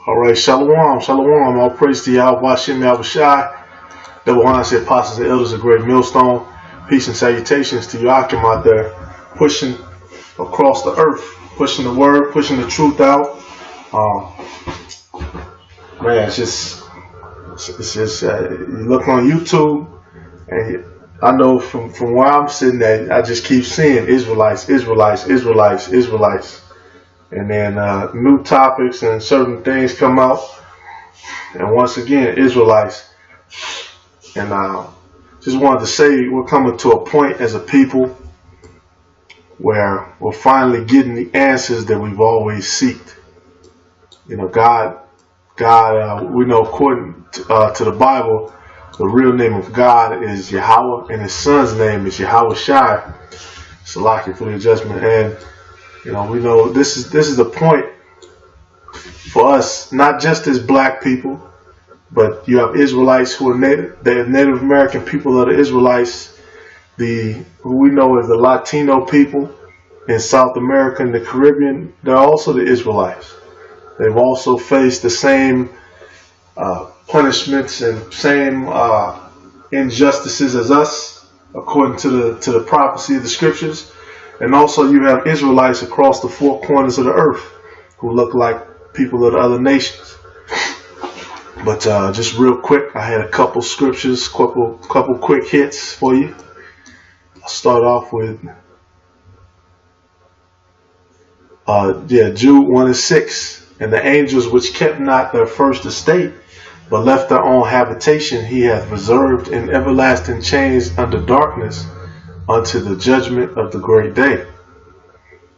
All right, shalom, shalom. All praise to Yahweh, Bashem, Yahweh Shai. Double honor to apostles and elders of Great Millstone. Peace and salutations to Yakim out there, pushing across the earth, pushing the word, pushing the truth out. Man, it's just you look on YouTube, and I know from where I'm sitting at, I just keep seeing Israelites, Israelites, Israelites, Israelites. And then new topics and certain things come out. And once again, Israelites. And just wanted to say we're coming to a point as a people where we're finally getting the answers that we've always sought. You know, God, we know according to the Bible, the real name of God is Yahweh, and his son's name is Yahweh Shai. Salaki for the adjustment. And you know, we know this is the point for us, not just as black people, but you have Israelites who are Native American people of the Israelites, who we know as the Latino people in South America and the Caribbean. They're also the Israelites. They've also faced the same punishments and same injustices as us, according to the prophecy of the scriptures. And also you have Israelites across the four corners of the earth who look like people of the other nations. But just real quick, I had a couple scriptures, couple quick hits for you. I'll start off with Jude 1:6. And the angels which kept not their first estate, but left their own habitation, he hath reserved in everlasting chains under darkness, unto the judgment of the great day.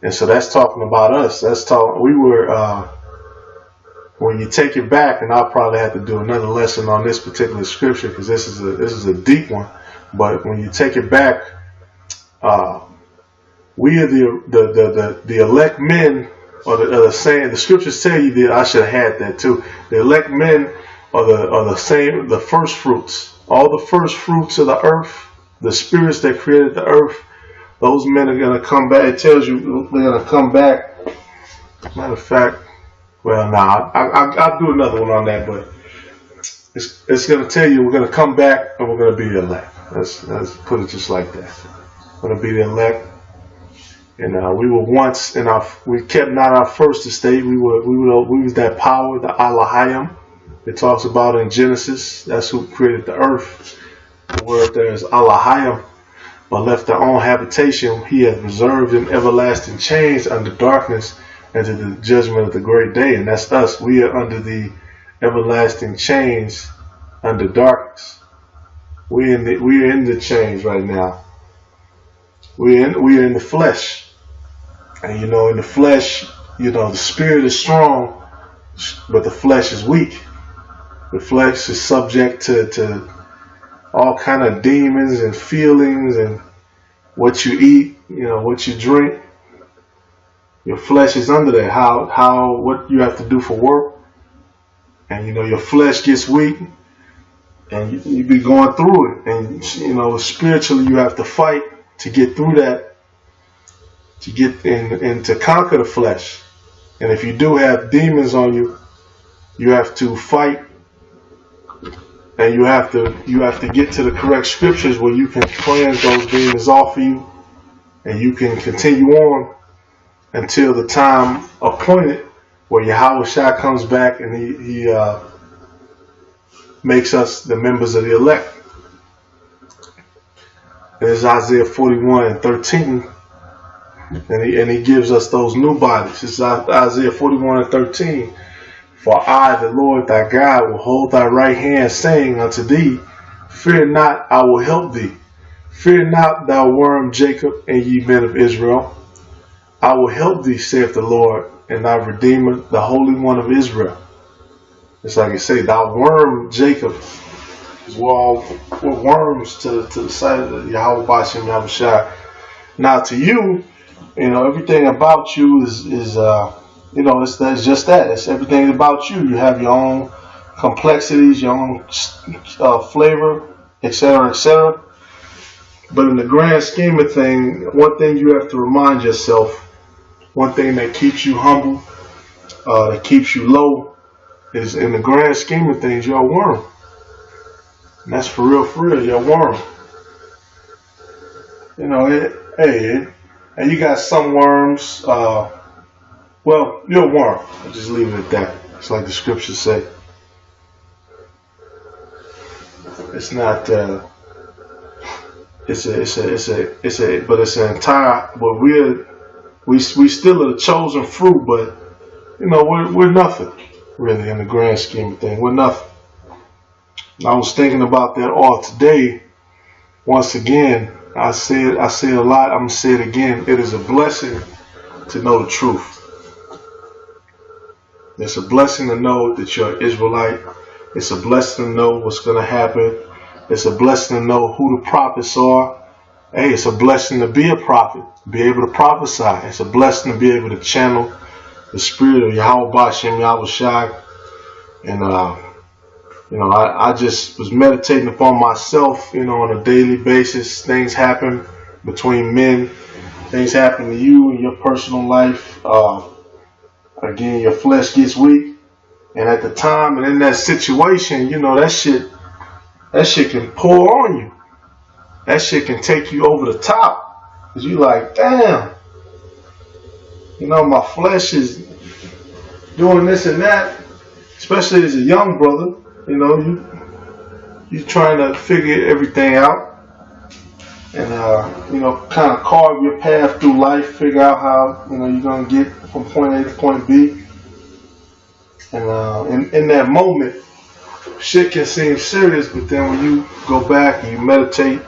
And so that's talking about us. We were when you take it back, and I'll probably have to do another lesson on this particular scripture because this is a deep one. But when you take it back, we are the elect men, or the saying. The scriptures tell you that I should have had that too. The elect men are the first fruits. All the first fruits of the earth. The spirits that created the earth, those men are going to come back. It tells you they're going to come back. Matter of fact, well, I'll do another one on that, but it's going to tell you we're going to come back and we're going to be the elect. Let's put it just like that. We're going to be the elect. And we were once we kept not our first estate. We was that power, the Elohim. It talks about in Genesis. That's who created the earth. The word there is Elohim, but left their own habitation, he hath reserved in everlasting chains under darkness, and to the judgment of the great day. And that's us. We are under the everlasting chains under darkness. We are in the chains right now. We are in the flesh. And you know, in the flesh, you know, the spirit is strong, but the flesh is weak. The flesh is subject to all kind of demons and feelings, and what you eat, you know, what you drink. Your flesh is under that. What you have to do for work, and you know your flesh gets weak, and you be going through it, and you know spiritually you have to fight to get through that, to get in and to conquer the flesh. And if you do have demons on you, you have to fight. And you have to get to the correct scriptures where you can cleanse those demons off of you, and you can continue on until the time appointed where Yahweh Shai comes back and he makes us the members of the elect. There's Isaiah 41:13, and he gives us those new bodies. It's Isaiah 41:13. For I, the Lord thy God, will hold thy right hand, saying unto thee, fear not, I will help thee. Fear not, thou worm Jacob, and ye men of Israel. I will help thee, saith the Lord, and thy Redeemer, the Holy One of Israel. It's like I say, thou worm Jacob. We're worms to the sight of Yahweh Bashem Yahweh Shai. Now to you, you know, everything about you is you know, that's just that. It's everything about you. You have your own complexities, your own flavor, etc., etc. But in the grand scheme of things, one thing you have to remind yourself, one thing that keeps you humble, that keeps you low, is, in the grand scheme of things, you're a worm. And that's for real, you're a worm. You know, and you got some worms, well, you're a worm. I'll just leave it at that. It's like the scriptures say. It's not, but it's an entire, but we still are the chosen fruit, but, you know, we're nothing, really, in the grand scheme of things. We're nothing. I was thinking about that all today. Once again, I say it a lot, I'm going to say it again. It is a blessing to know the truth. It's a blessing to know that you're an Israelite. It's a blessing to know what's going to happen. It's a blessing to know who the prophets are. Hey, it's a blessing to be a prophet, be able to prophesy. It's a blessing to be able to channel the spirit of Yahweh Bashem Yahweh Shai. And, you know, I just was meditating upon myself, you know, on a daily basis. Things happen between men. Things happen to you in your personal life. Again, your flesh gets weak. And at the time and in that situation, you know, that shit can pour on you. That shit can take you over the top. Because you like, damn. You know, my flesh is doing this and that. Especially as a young brother. You know, you trying to figure everything out. And, you know, kind of carve your path through life. Figure out how, you know, you're going to get from point A to point B. And in that moment, shit can seem serious, but then when you go back and you meditate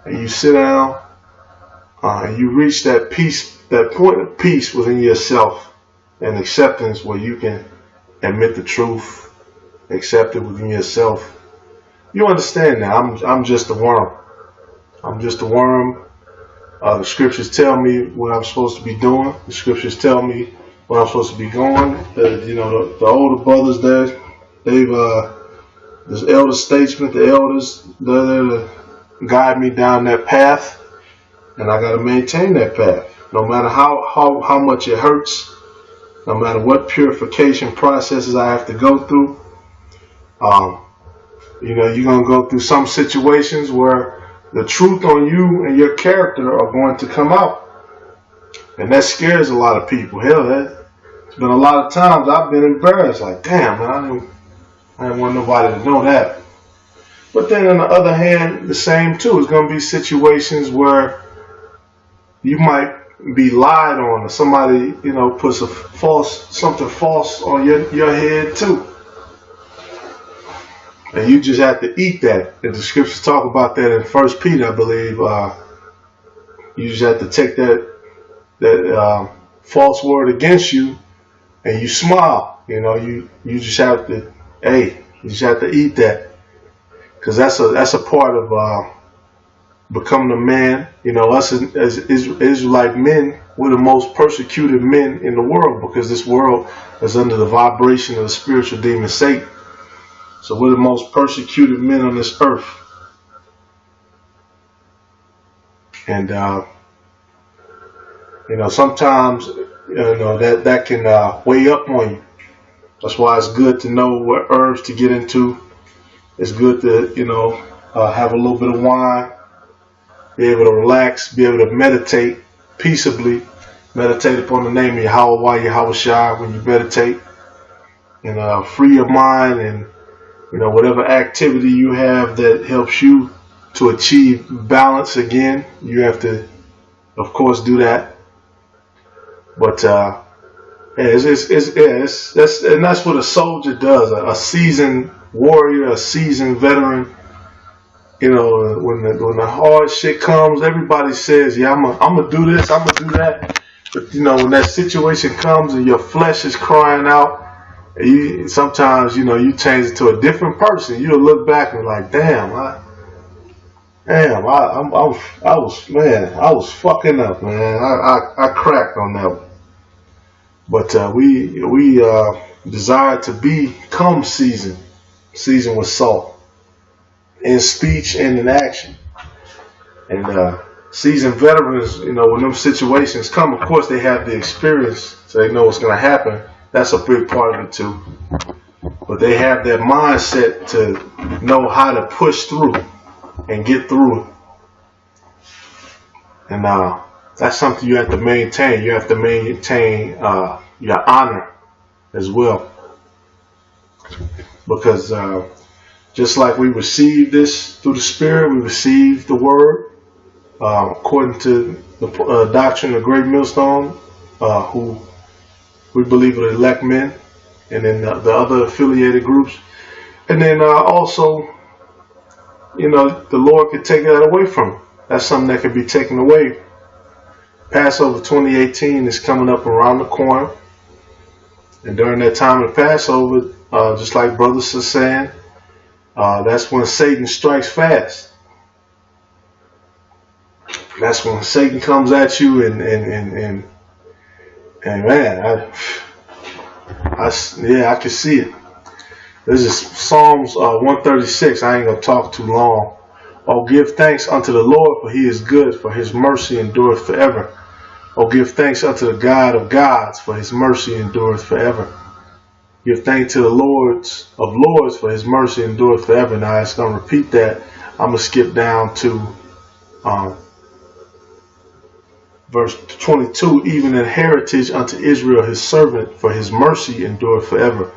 and you sit down, and you reach that peace, that point of peace within yourself and acceptance where you can admit the truth, accept it within yourself. You understand now, I'm just a worm. I'm just a worm. The scriptures tell me what I'm supposed to be doing. The scriptures tell me where I'm supposed to be going. You know, the older brothers there, this elder statesmen, the elders, they're there to guide me down that path, and I got to maintain that path, no matter how much it hurts, no matter what purification processes I have to go through. You know, you're gonna go through some situations where the truth on you and your character are going to come out, and that scares a lot of people. Hell, it's been a lot of times I've been embarrassed, like, damn, man, I didn't want nobody to know that. But then on the other hand, the same too. It's going to be situations where you might be lied on, or somebody, you know, puts something false on your head too. And you just have to eat that. And the scriptures talk about that in 1 Peter, I believe. You just have to take that false word against you, and you smile. You know, you just have to, you just have to eat that, because that's a part of becoming a man. You know, us as Israelite men, we're the most persecuted men in the world, because this world is under the vibration of the spiritual demon Satan. So we're the most persecuted men on this earth. And you know, sometimes, you know, that can weigh up on you. That's why it's good to know what herbs to get into. It's good to, you know, have a little bit of wine, be able to relax, be able to meditate peaceably, meditate upon the name of Yahweh, Yahweh Shai when you meditate, and free your mind, and, you know, whatever activity you have that helps you to achieve balance again, you have to, of course, do that. But that's what a soldier does. A seasoned warrior, a seasoned veteran. You know, when the hard shit comes, everybody says, "Yeah, I'm gonna do this, I'm gonna do that." But you know, when that situation comes and your flesh is crying out, sometimes, you know, you change it to a different person. You'll look back and like, damn, I was fucking up, man. I cracked on that one. But we desire to become seasoned with salt, in speech and in action. And seasoned veterans, you know, when them situations come, of course they have the experience, so they know what's going to happen. That's a big part of it too. but they have that mindset to know how to push through and get through it. And that's something you have to maintain. You have to maintain your honor as well. Because just like we receive this through the Spirit, we receive the Word, according to the doctrine of Great Millstone, who we believe are the elect men, and then the other affiliated groups. And then also, the Lord could take that away from them. That's something that could be taken away. Passover 2018 is coming up around the corner. And during that time of Passover, just like brothers are saying, that's when Satan strikes fast. That's when Satan comes at you and man, I can see it. This is Psalms 136. I ain't gonna talk too long. Oh, give thanks unto the Lord, for he is good, for his mercy endureth forever. Oh, give thanks unto the God of gods, for his mercy endureth forever. Give thanks to the Lords of lords, for his mercy endureth forever. Now, it's going to repeat that. I'm going to skip down to verse 22. Even an heritage unto Israel, his servant, for his mercy endureth forever.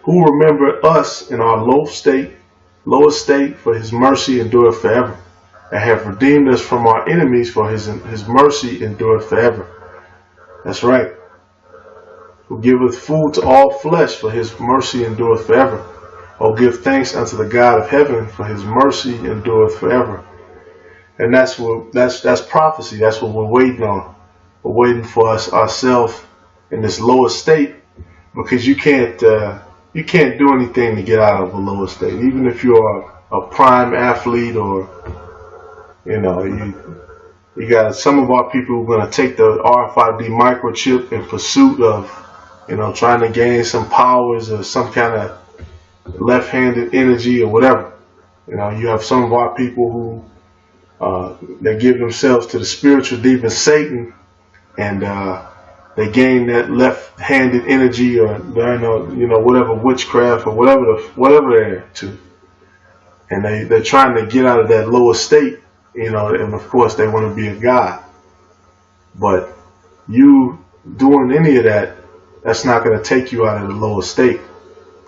Who remember us in our low estate, for his mercy endureth forever, and have redeemed us from our enemies, for his mercy endureth forever. That's right. Who giveth food to all flesh, for his mercy endureth forever. Oh, give thanks unto the God of heaven, for his mercy endureth forever. And that's prophecy. That's what we're waiting on. We're waiting for ourselves in this lower state, because you can't do anything to get out of a lower state. Even if you're a prime athlete, or you got some of our people who are going to take the RFID microchip in pursuit of trying to gain some powers or some kind of left-handed energy or whatever. You have some of our people who they give themselves to the spiritual demon Satan, and they gain that left-handed energy, or whatever witchcraft or whatever they're into, and they're trying to get out of that lower state, and of course they want to be a god. But you doing any of that, that's not going to take you out of the lower state.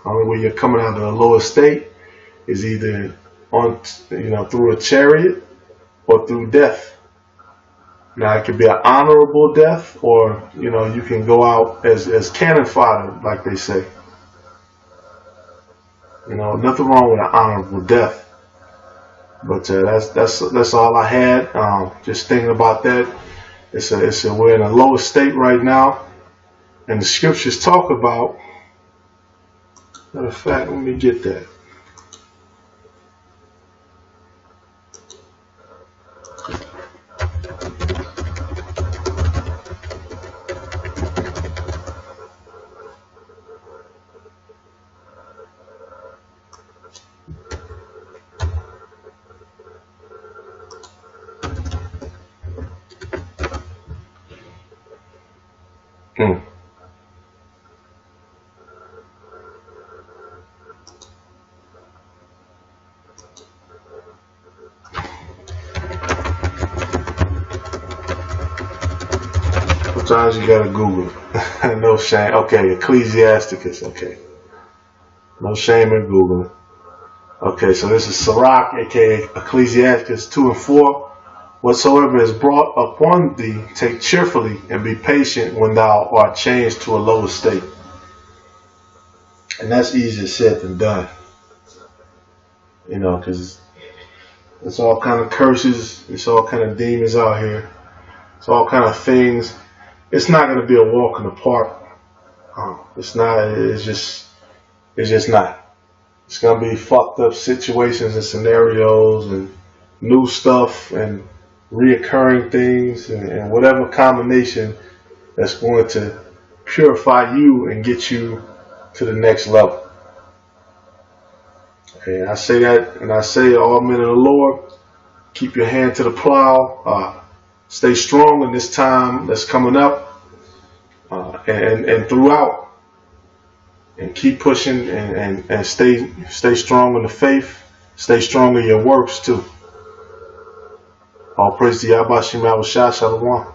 Only way you're coming out of the lower state is either through a chariot or through death. Now, it could be an honorable death, or you can go out as cannon fodder, like they say. Nothing wrong with an honorable death. But that's all I had. Just thinking about that. We're in a lower state right now, and the scriptures talk about. Matter of fact, let me get that. Sometimes you gotta Google it. No shame. Okay, Ecclesiastes. Okay. No shame in Googling. Okay, so this is Sirach, aka Ecclesiastes 2 and 4. Whatsoever is brought upon thee, take cheerfully, and be patient when thou art changed to a lower state. And that's easier said than done. Because it's all kind of curses, it's all kind of demons out here, it's all kind of things. It's not going to be a walk in the park. It's not. It's just not. It's going to be fucked up situations and scenarios and new stuff and reoccurring things and whatever combination that's going to purify you and get you to the next level. Okay, and I say that, and I say, all men of the Lord, keep your hand to the plow. Stay strong in this time that's coming up, and throughout. and keep pushing and stay strong in the faith. Stay strong in your works too. All praise to Yahweh Shem Shah Shalom.